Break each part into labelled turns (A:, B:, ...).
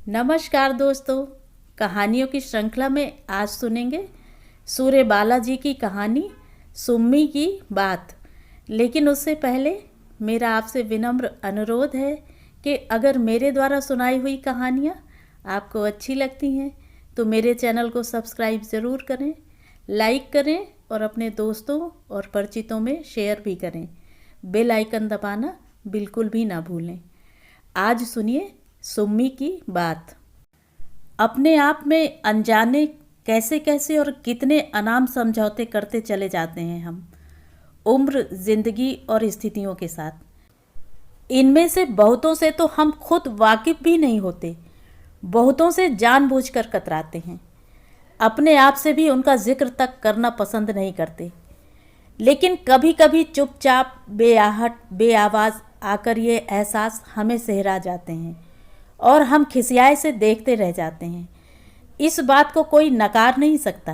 A: नमस्कार दोस्तों। कहानियों की श्रृंखला में आज सुनेंगे सूर्य बालाजी की कहानी सुम्मी की बात। लेकिन उससे पहले मेरा आपसे विनम्र अनुरोध है कि अगर मेरे द्वारा सुनाई हुई कहानियाँ आपको अच्छी लगती हैं तो मेरे चैनल को सब्सक्राइब ज़रूर करें, लाइक करें और अपने दोस्तों और परिचितों में शेयर भी करें। बेल आइकन दबाना बिल्कुल भी ना भूलें। आज सुनिए सुम्मी की बात। अपने आप में अनजाने कैसे कैसे और कितने अनाम समझौते करते चले जाते हैं हम, उम्र, जिंदगी और स्थितियों के साथ। इनमें से बहुतों से तो हम खुद वाकिफ भी नहीं होते, बहुतों से जानबूझकर कतराते हैं, अपने आप से भी उनका जिक्र तक करना पसंद नहीं करते। लेकिन कभी कभी चुपचाप बेआहट बेआवाज़ आकर ये एहसास हमें सहरा जाते हैं और हम खिसियाए से देखते रह जाते हैं। इस बात को कोई नकार नहीं सकता,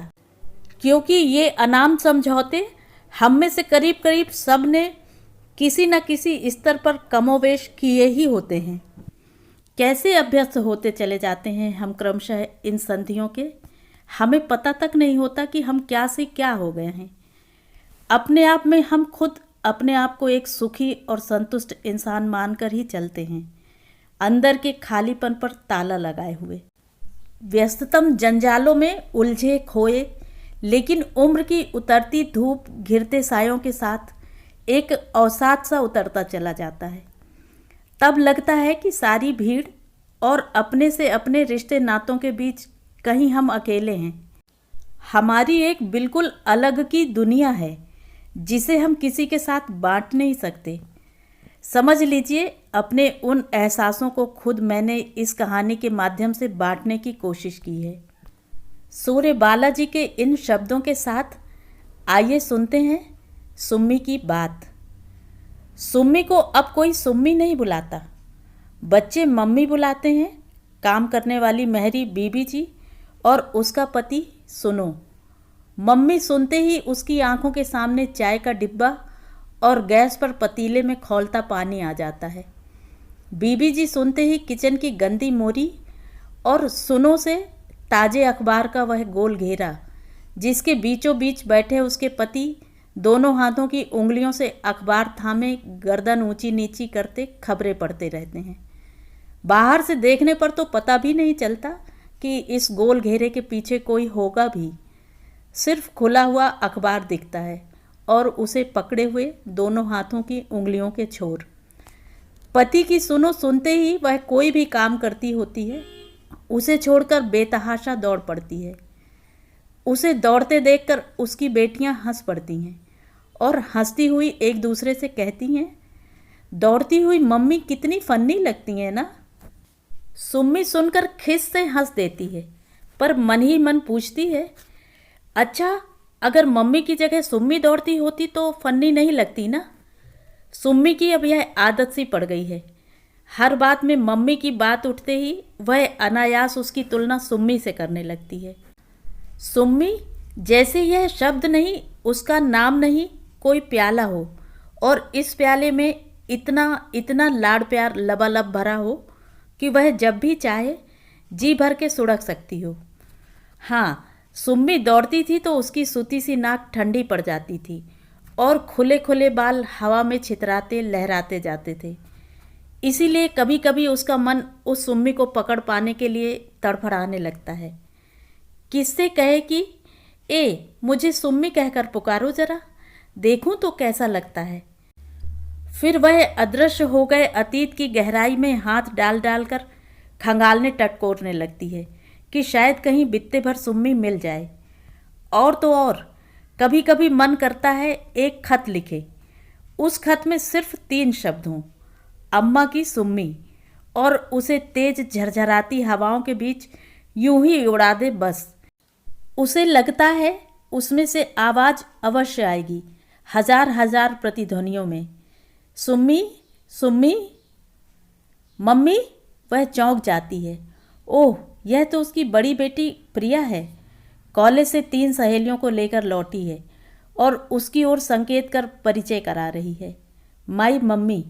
A: क्योंकि ये अनाम समझौते हम में से करीब करीब सब ने किसी न किसी स्तर पर कमोवेश किए ही होते हैं। कैसे अभ्यस्त होते चले जाते हैं हम क्रमशः इन संधियों के, हमें पता तक नहीं होता कि हम क्या से क्या हो गए हैं। अपने आप में हम खुद अपने आप को एक सुखी और संतुष्ट इंसान मानकर ही चलते हैं, अंदर के खालीपन पर ताला लगाए हुए। व्यस्ततम जंजालों में उलझे खोए, लेकिन उम्र की उतरती धूप घिरते सायों के साथ एक अवसाद सा उतरता चला जाता है। तब लगता है कि सारी भीड़ और अपने से अपने रिश्ते नातों के बीच कहीं हम अकेले हैं। हमारी एक बिल्कुल अलग की दुनिया है जिसे हम किसी के साथ बांट नहीं सकते। समझ लीजिए, अपने उन एहसासों को खुद मैंने इस कहानी के माध्यम से बांटने की कोशिश की है। सूर्य बालाजी के इन शब्दों के साथ आइए सुनते हैं सुम्मी की बात। सुम्मी को अब कोई सुम्मी नहीं बुलाता, बच्चे मम्मी बुलाते हैं। काम करने वाली मेहरी बीबी जी और उसका पति सुनो। मम्मी सुनते ही उसकी आंखों के सामने चाय का डिब्बा और गैस पर पतीले में खौलता पानी आ जाता है। बीबी जी सुनते ही किचन की गंदी मोरी और सुनो से ताजे अखबार का वह गोल घेरा जिसके बीचों बीच बैठे उसके पति दोनों हाथों की उंगलियों से अखबार थामे गर्दन ऊंची नीची करते खबरें पढ़ते रहते हैं। बाहर से देखने पर तो पता भी नहीं चलता कि इस गोल घेरे के पीछे कोई होगा भी। सिर्फ खुला हुआ अखबार दिखता है और उसे पकड़े हुए दोनों हाथों की उंगलियों के छोर। पति की सुनो सुनते ही वह कोई भी काम करती होती है, उसे छोड़कर बेतहाशा दौड़ पड़ती है। उसे दौड़ते देखकर उसकी बेटियां हंस पड़ती हैं और हंसती हुई एक दूसरे से कहती हैं, दौड़ती हुई मम्मी कितनी फन्नी लगती है ना। सुम्मी सुनकर खिस से हंस देती है, पर मन ही मन पूछती है, अच्छा, अगर मम्मी की जगह सुम्मी दौड़ती होती तो फन्नी नहीं लगती ना। सुम्मी की अब यह आदत सी पड़ गई है। हर बात में मम्मी की बात उठते ही वह अनायास उसकी तुलना सुम्मी से करने लगती है। सुम्मी जैसे यह शब्द नहीं, उसका नाम नहीं, कोई प्याला हो और इस प्याले में इतना इतना लाड़ प्यार लबालब भरा हो कि वह जब भी चाहे जी भर के सुड़क सकती हो। हाँ, सुम्मी दौड़ती थी तो उसकी सूती सी नाक ठंडी पड़ जाती थी और खुले खुले बाल हवा में छितराते लहराते जाते थे। इसीलिए कभी कभी उसका मन उस सुम्मी को पकड़ पाने के लिए तड़फड़ाने लगता है। किससे कहे कि मुझे सुम्मी कहकर पुकारो जरा, देखूं तो कैसा लगता है। फिर वह अदृश्य हो गए अतीत की गहराई में हाथ डाल डालकर खंगालने टटकोरने लगती है कि शायद कहीं बित्ते भर सुम्मी मिल जाए। और तो और कभी कभी मन करता है एक खत लिखे, उस खत में सिर्फ 3 शब्द हों, अम्मा की सुम्मी, और उसे तेज झरझराती हवाओं के बीच यूं ही उड़ा दे बस। उसे लगता है उसमें से आवाज़ अवश्य आएगी, हजार हजार प्रतिध्वनियों में, सुम्मी सुम्मी। मम्मी, वह चौंक जाती है। ओह, यह तो उसकी बड़ी बेटी प्रिया है। कॉलेज से 3 सहेलियों को लेकर लौटी है और उसकी ओर संकेत कर परिचय करा रही है। माई मम्मी।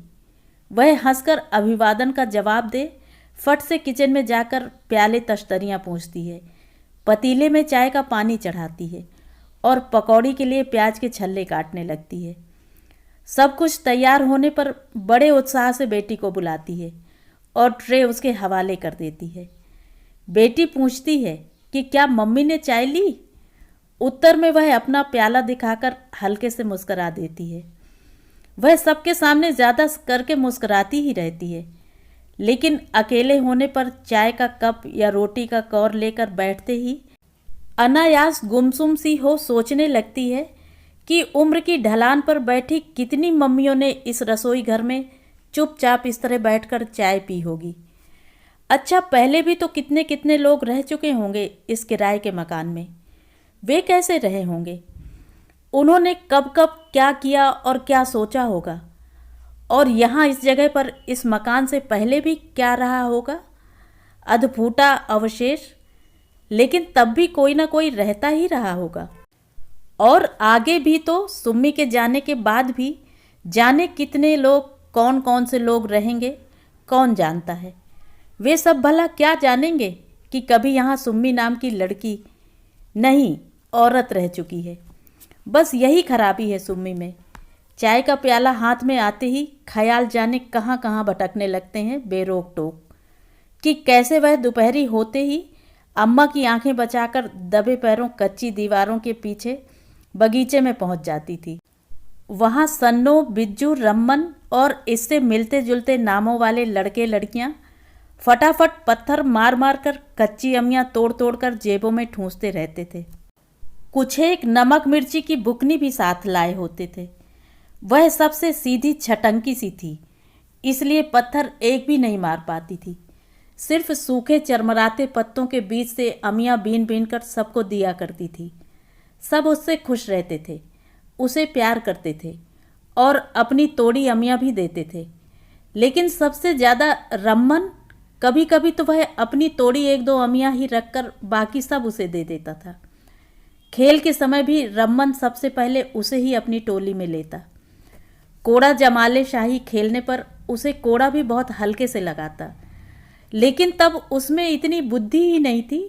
A: वह हंसकर अभिवादन का जवाब दे फट से किचन में जाकर प्याले तश्तरियाँ पूछती है, पतीले में चाय का पानी चढ़ाती है और पकौड़ी के लिए प्याज के छल्ले काटने लगती है। सब कुछ तैयार होने पर बड़े उत्साह से बेटी को बुलाती है और ट्रे उसके हवाले कर देती है। बेटी पूछती है कि क्या मम्मी ने चाय ली? उत्तर में वह अपना प्याला दिखाकर हल्के से मुस्करा देती है। वह सबके सामने ज़्यादा करके मुस्कराती ही रहती है, लेकिन अकेले होने पर चाय का कप या रोटी का कौर लेकर बैठते ही अनायास गुमसुम सी हो सोचने लगती है कि उम्र की ढलान पर बैठी कितनी मम्मियों ने इस रसोई घर में चुपचाप इस तरह बैठकर चाय पी होगी। अच्छा, पहले भी तो कितने कितने लोग रह चुके होंगे इस किराए के मकान में। वे कैसे रहे होंगे? उन्होंने कब कब क्या किया और क्या सोचा होगा? और यहाँ इस जगह पर इस मकान से पहले भी क्या रहा होगा? अधफूटा अवशेष, लेकिन तब भी कोई ना कोई रहता ही रहा होगा। और आगे भी तो सुम्मी के जाने के बाद भी जाने कितने लोग, कौन कौन से लोग रहेंगे, कौन जानता है। वे सब भला क्या जानेंगे कि कभी यहाँ सुम्मी नाम की लड़की नहीं, औरत रह चुकी है। बस यही खराबी है सुम्मी में। चाय का प्याला हाथ में आते ही ख्याल जाने कहाँ कहाँ भटकने लगते हैं बेरोक टोक, कि कैसे वह दोपहरी होते ही अम्मा की आंखें बचाकर दबे पैरों कच्ची दीवारों के पीछे बगीचे में पहुंच जाती थी। वहां सन्नो, बिज्जू, रम्मन और इससे मिलते जुलते नामों वाले लड़के लड़कियां फटाफट पत्थर मार मार कर कच्ची अमियां तोड़ तोड़ कर जेबों में ठूंसते रहते थे। कुछ एक नमक मिर्ची की बुकनी भी साथ लाए होते थे। वह सबसे सीधी छटंकी सी थी, इसलिए पत्थर एक भी नहीं मार पाती थी। सिर्फ सूखे चरमराते पत्तों के बीच से अमियां बीन बीन कर सबको दिया करती थी। सब उससे खुश रहते थे, उसे प्यार करते थे और अपनी तोड़ी अमियां भी देते थे। लेकिन सबसे ज़्यादा रम्मन, कभी कभी तो वह अपनी तोड़ी एक दो अमियां ही रखकर बाकी सब उसे दे देता था। खेल के समय भी रम्मन सबसे पहले उसे ही अपनी टोली में लेता। कोड़ा जमाले शाही खेलने पर उसे कोड़ा भी बहुत हल्के से लगाता, लेकिन तब उसमें इतनी बुद्धि ही नहीं थी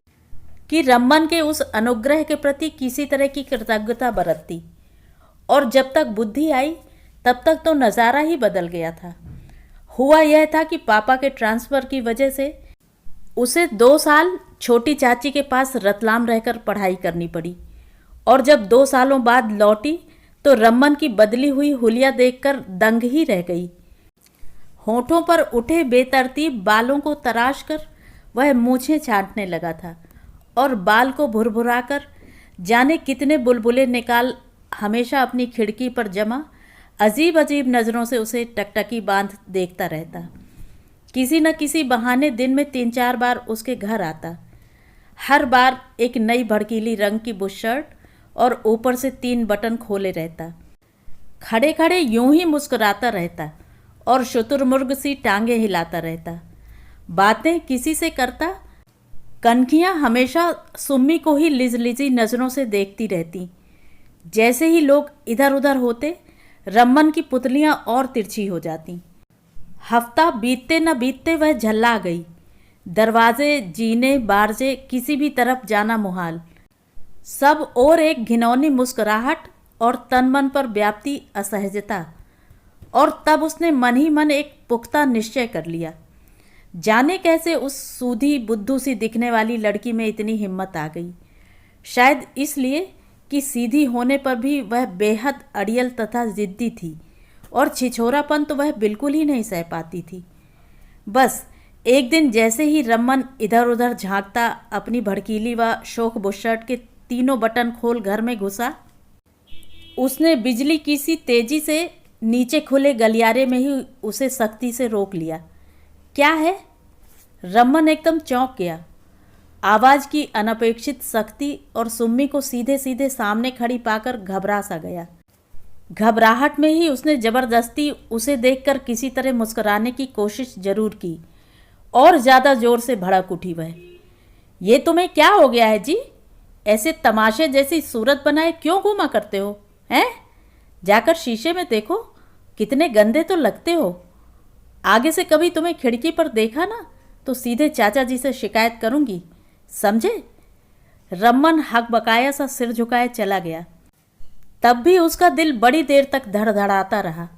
A: कि रम्मन के उस अनुग्रह के प्रति किसी तरह की कृतज्ञता बरतती। और जब तक बुद्धि आई तब तक तो नज़ारा ही बदल गया था। हुआ यह था कि पापा के ट्रांसफ़र की वजह से उसे 2 साल छोटी चाची के पास रतलाम रहकर पढ़ाई करनी पड़ी, और जब 2 सालों बाद लौटी तो रम्मन की बदली हुई हुलिया देखकर दंग ही रह गई। होठों पर उठे बेतरतीब बालों को तराश कर वह मूछें छांटने लगा था और बाल को भुरभुराकर जाने कितने बुलबुले निकाल हमेशा अपनी खिड़की पर जमा अजीब अजीब नज़रों से उसे टकटकी बांध देखता रहता। किसी न किसी बहाने दिन में 3-4 बार उसके घर आता। हर बार एक नई भड़कीली रंग की बुशर्ट और ऊपर से 3 बटन खोले रहता। खड़े खड़े यूं ही मुस्कुराता रहता और शुतुरमुर्ग सी टांगे हिलाता रहता। बातें किसी से करता। कनखियाँ हमेशा सुम्मी को ही लिजलिजी नज़रों से देखती रहती। जैसे ही लोग इधर उधर होते, रम्मन की पुतलियाँ और तिरछी हो जाती। हफ्ता बीतते न बीतते वह झल्ला गई। दरवाजे, जीने, बारजे, किसी भी तरफ जाना मुहाल। सब और एक घिनौनी मुस्कुराहट और तन मन पर व्याप्ति असहजता। और तब उसने मन ही मन एक पुख्ता निश्चय कर लिया। जाने कैसे उस सूधी बुद्धू सी दिखने वाली लड़की में इतनी हिम्मत आ गई। शायद इसलिए कि सीधी होने पर भी वह बेहद अड़ियल तथा ज़िद्दी थी और छिछोरापन तो वह बिल्कुल ही नहीं सह पाती थी। बस एक दिन जैसे ही रम्मन इधर उधर झांकता अपनी भड़कीली व शोक बुशर्ट के 3 बटन खोल घर में घुसा, उसने बिजली की सी तेजी से नीचे खुले गलियारे में ही उसे सख्ती से रोक लिया। क्या है? रम्मन एकदम चौंक गया। आवाज़ की अनपेक्षित सख्ती और सुम्मी को सीधे सीधे सामने खड़ी पाकर घबरा सा गया। घबराहट में ही उसने ज़बरदस्ती उसे देखकर किसी तरह मुस्कुराने की कोशिश जरूर की और ज़्यादा ज़ोर से भड़क उठी वह। ये तुम्हें क्या हो गया है जी? ऐसे तमाशे जैसी सूरत बनाए क्यों घूमा करते हो हैं? जाकर शीशे में देखो, कितने गंदे तो लगते हो। आगे से कभी तुम्हें खिड़की पर देखा ना तो सीधे चाचा जी से शिकायत करूंगी, समझे। रमन हकबकाया सा सिर झुकाए चला गया। तब भी उसका दिल बड़ी देर तक धड़धड़ाता रहा,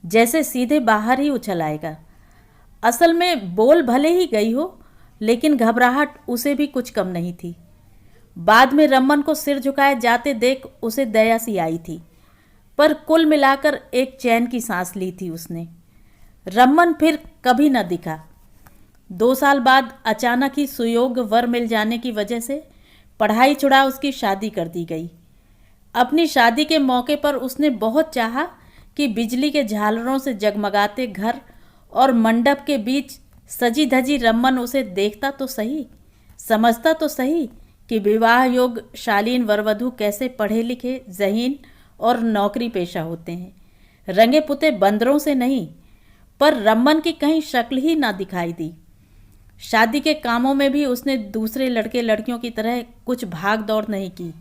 A: जैसे सीधे बाहर ही उछल आएगा। असल में बोल भले ही गई हो, लेकिन घबराहट उसे भी कुछ कम नहीं थी। बाद में रमन को सिर झुकाए जाते देख उसे दया सी आई थी, पर कुल मिलाकर एक चैन की सांस ली थी उसने। रमन फिर कभी न दिखा। 2 साल बाद अचानक ही सुयोग्य वर मिल जाने की वजह से पढ़ाई छुड़ा उसकी शादी कर दी गई। अपनी शादी के मौके पर उसने बहुत चाहा कि बिजली के झालरों से जगमगाते घर और मंडप के बीच सजी धजी रमन उसे देखता तो सही, समझता तो सही कि विवाह योग्य शालीन वरवधू कैसे पढ़े लिखे, ज़हीन और नौकरी पेशा होते हैं, रंगे पुते बंदरों से नहीं। पर रमन की कहीं शक्ल ही ना दिखाई दी। शादी के कामों में भी उसने दूसरे लड़के लड़कियों की तरह कुछ भाग दौड़ नहीं की।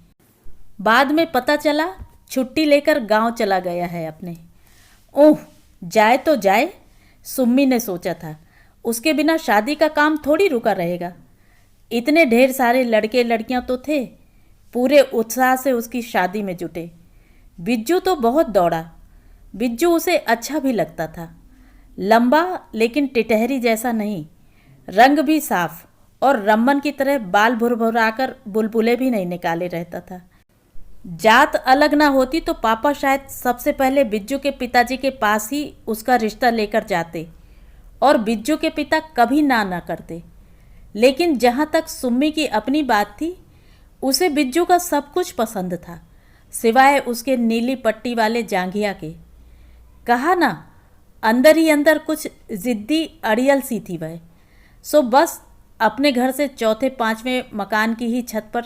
A: बाद में पता चला छुट्टी लेकर गांव चला गया है अपने। ओह, जाए तो जाए, सुम्मी ने सोचा था। उसके बिना शादी का काम थोड़ी रुका रहेगा। इतने ढेर सारे लड़के लड़कियां तो थे, पूरे उत्साह से उसकी शादी में जुटे। बिज्जू तो बहुत दौड़ा। बिज्जू उसे अच्छा भी लगता था, लंबा लेकिन टिटहरी जैसा नहीं, रंग भी साफ, और रमन की तरह बाल भुरभुराकर बुलबुले भी नहीं निकाले रहता था। जात अलग ना होती तो पापा शायद सबसे पहले बिज्जू के पिताजी के पास ही उसका रिश्ता लेकर जाते, और बिज्जू के पिता कभी ना करते। लेकिन जहाँ तक सुम्मी की अपनी बात थी, उसे बिज्जू का सब कुछ पसंद था, सिवाय उसके नीली पट्टी वाले जांघिया के। कहा ना, अंदर ही अंदर कुछ ज़िद्दी अड़ियल सी थी वह। सो बस अपने घर से चौथे पांचवें मकान की ही छत पर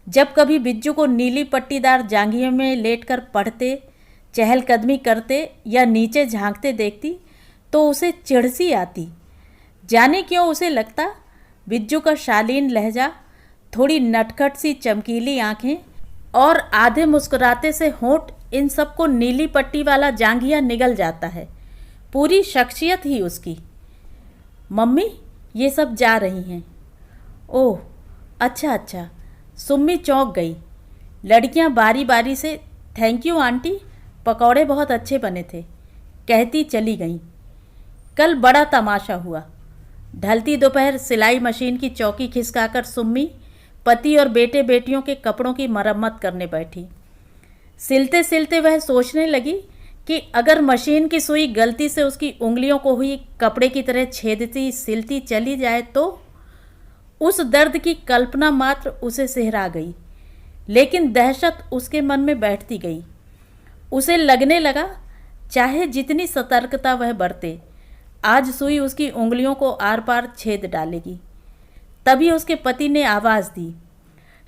A: जब कभी बिज्जू को नीली पट्टीदार जांघियों में लेटकर पढ़ते, चहलकदमी करते या नीचे झांकते देखती तो उसे चिढ़ सी आती। जाने क्यों उसे लगता बिज्जू का शालीन लहजा, थोड़ी नटखट सी चमकीली आंखें और आधे मुस्कुराते से होंठ, इन सबको नीली पट्टी वाला जांघिया निगल जाता है। पूरी शख्सियत ही उसकी। मम्मी, ये सब जा रही हैं। ओह, अच्छा अच्छा। सुम्मी चौंक गई। लड़कियां बारी बारी से थैंक यू आंटी, पकौड़े बहुत अच्छे बने थे, कहती चली गईं। कल बड़ा तमाशा हुआ। ढलती दोपहर सिलाई मशीन की चौकी खिसकाकर सुम्मी पति और बेटे बेटियों के कपड़ों की मरम्मत करने बैठी। सिलते सिलते वह सोचने लगी कि अगर मशीन की सुई गलती से उसकी उंगलियों को हुई कपड़े की तरह छेदती सिलती चली जाए तो। उस दर्द की कल्पना मात्र उसे सिहरा गई, लेकिन दहशत उसके मन में बैठती गई। उसे लगने लगा चाहे जितनी सतर्कता वह बरते, आज सुई उसकी उंगलियों को आर पार छेद डालेगी। तभी उसके पति ने आवाज़ दी।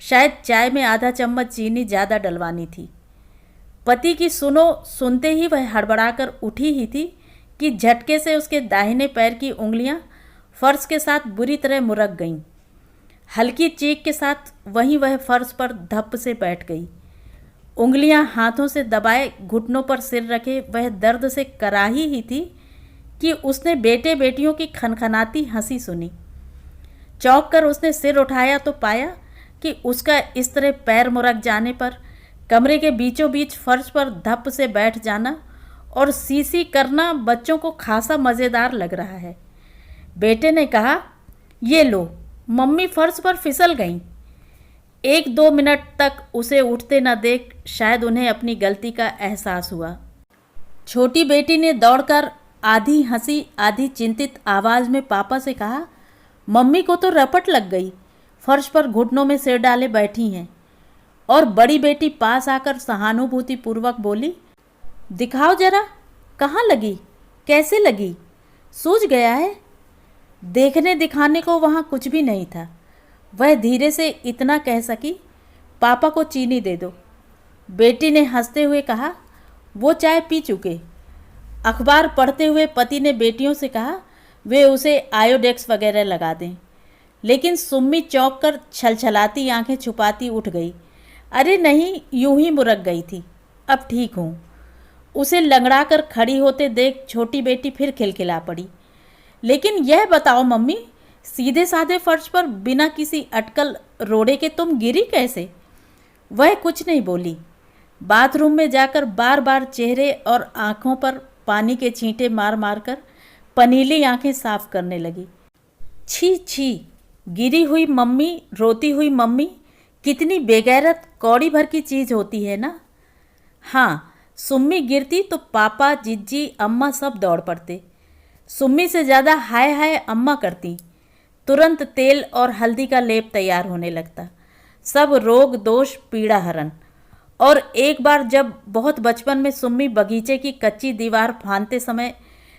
A: शायद चाय में आधा चम्मच चीनी ज़्यादा डलवानी थी। पति की सुनते ही वह हड़बड़ाकर उठी ही थी कि झटके से उसके दाहिने पैर की उंगलियां फर्श के साथ बुरी तरह मुरक गईं। हल्की चीख के साथ वहीं वह फर्श पर धप से बैठ गई। उंगलियां हाथों से दबाए घुटनों पर सिर रखे वह दर्द से कराही ही थी कि उसने बेटे बेटियों की खनखनाती हंसी सुनी। चौंक कर उसने सिर उठाया तो पाया कि उसका इस तरह पैर मुरक जाने पर कमरे के बीचों बीच फर्श पर धप से बैठ जाना और सीसी करना बच्चों को खासा मज़ेदार लग रहा है। बेटे ने कहा, ये लो, मम्मी फर्श पर फिसल गईं। 1-2 मिनट तक उसे उठते न देख शायद उन्हें अपनी गलती का एहसास हुआ। छोटी बेटी ने दौड़कर आधी हंसी आधी चिंतित आवाज़ में पापा से कहा, मम्मी को तो रपट लग गई, फर्श पर घुटनों में सिर डाले बैठी हैं। और बड़ी बेटी पास आकर सहानुभूतिपूर्वक बोली, दिखाओ जरा, कहाँ लगी, कैसे लगी, सूझ गया है। देखने दिखाने को वहाँ कुछ भी नहीं था। वह धीरे से इतना कह सकी, पापा को चीनी दे दो। बेटी ने हंसते हुए कहा, वो चाय पी चुके। अखबार पढ़ते हुए पति ने बेटियों से कहा वे उसे आयोडेक्स वगैरह लगा दें। लेकिन सुम्मी चौंक कर छलछलाती आंखें छुपाती उठ गई। अरे नहीं, यूं ही मुरक गई थी, अब ठीक हूँ। उसे लंगड़ा कर खड़ी होते देख छोटी बेटी फिर खिलखिला पड़ी। लेकिन यह बताओ मम्मी, सीधे साधे फर्श पर बिना किसी अटकल रोड़े के तुम गिरी कैसे? वह कुछ नहीं बोली। बाथरूम में जाकर बार बार चेहरे और आंखों पर पानी के छींटे मार मार कर पनीली आंखें साफ करने लगी। छी छी, गिरी हुई मम्मी, रोती हुई मम्मी, कितनी बेगैरत कौड़ी भर की चीज़ होती है ना। हाँ, सुम्मी गिरती तो पापा, जिज्जी, अम्मा सब दौड़ पड़ते। सुम्मी से ज़्यादा हाय हाय अम्मा करती। तुरंत तेल और हल्दी का लेप तैयार होने लगता, सब रोग दोष पीड़ा हरण। और एक बार जब बहुत बचपन में सुम्मी बगीचे की कच्ची दीवार फांदते समय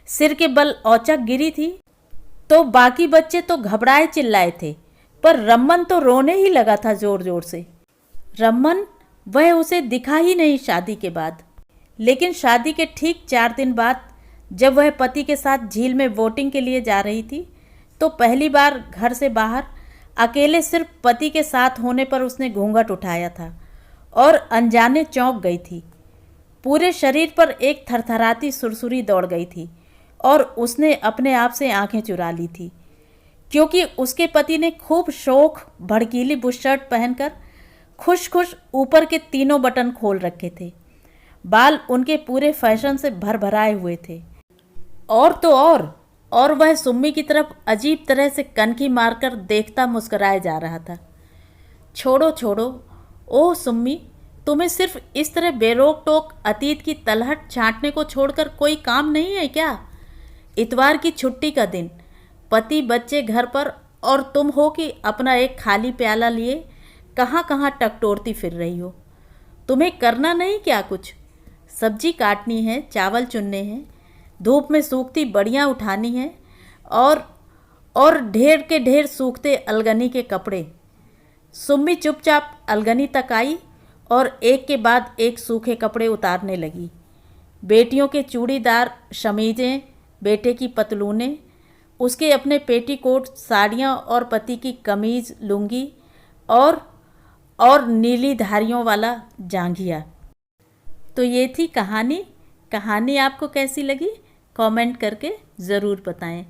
A: सिर के बल औचक गिरी थी, तो बाकी बच्चे तो घबराए चिल्लाए थे, पर रमन तो रोने ही लगा था जोर जोर से। रमन, वह उसे दिखा ही नहीं शादी के बाद। लेकिन शादी के ठीक 4 दिन बाद जब वह पति के साथ झील में बोटिंग के लिए जा रही थी, तो पहली बार घर से बाहर अकेले सिर्फ पति के साथ होने पर उसने घूंघट उठाया था और अनजाने चौंक गई थी। पूरे शरीर पर एक थरथराती सुरसुरी दौड़ गई थी और उसने अपने आप से आंखें चुरा ली थी, क्योंकि उसके पति ने खूब शौक भड़कीली बुशर्ट पहनकर खुश खुश ऊपर के तीनों बटन खोल रखे थे। बाल उनके पूरे फैशन से भरभराए हुए थे। और तो और वह सुम्मी की तरफ अजीब तरह से कनखी मारकर देखता मुस्कराए जा रहा था। छोड़ो छोड़ो, ओह सुम्मी, तुम्हें सिर्फ इस तरह बेरोक टोक अतीत की तलहट छांटने को छोड़कर कोई काम नहीं है क्या? इतवार की छुट्टी का दिन, पति बच्चे घर पर, और तुम हो कि अपना एक खाली प्याला लिए कहाँ कहाँ टकटोरती फिर रही हो। तुम्हें करना नहीं क्या कुछ? सब्जी काटनी है, चावल चुनने हैं, धूप में सूखती बड़ियाँ उठानी है, और ढेर के ढेर सूखते अलगनी के कपड़े। सुम्मी चुपचाप अलगनी तक आई और एक के बाद एक सूखे कपड़े उतारने लगी। बेटियों के चूड़ीदार शमीजें, बेटे की पतलूनें, उसके अपने पेटीकोट, साड़ियाँ और पति की कमीज, लुंगी और नीली धारियों वाला जांघिया। तो ये थी कहानी। कहानी आपको कैसी लगी कमेंट करके ज़रूर बताएं।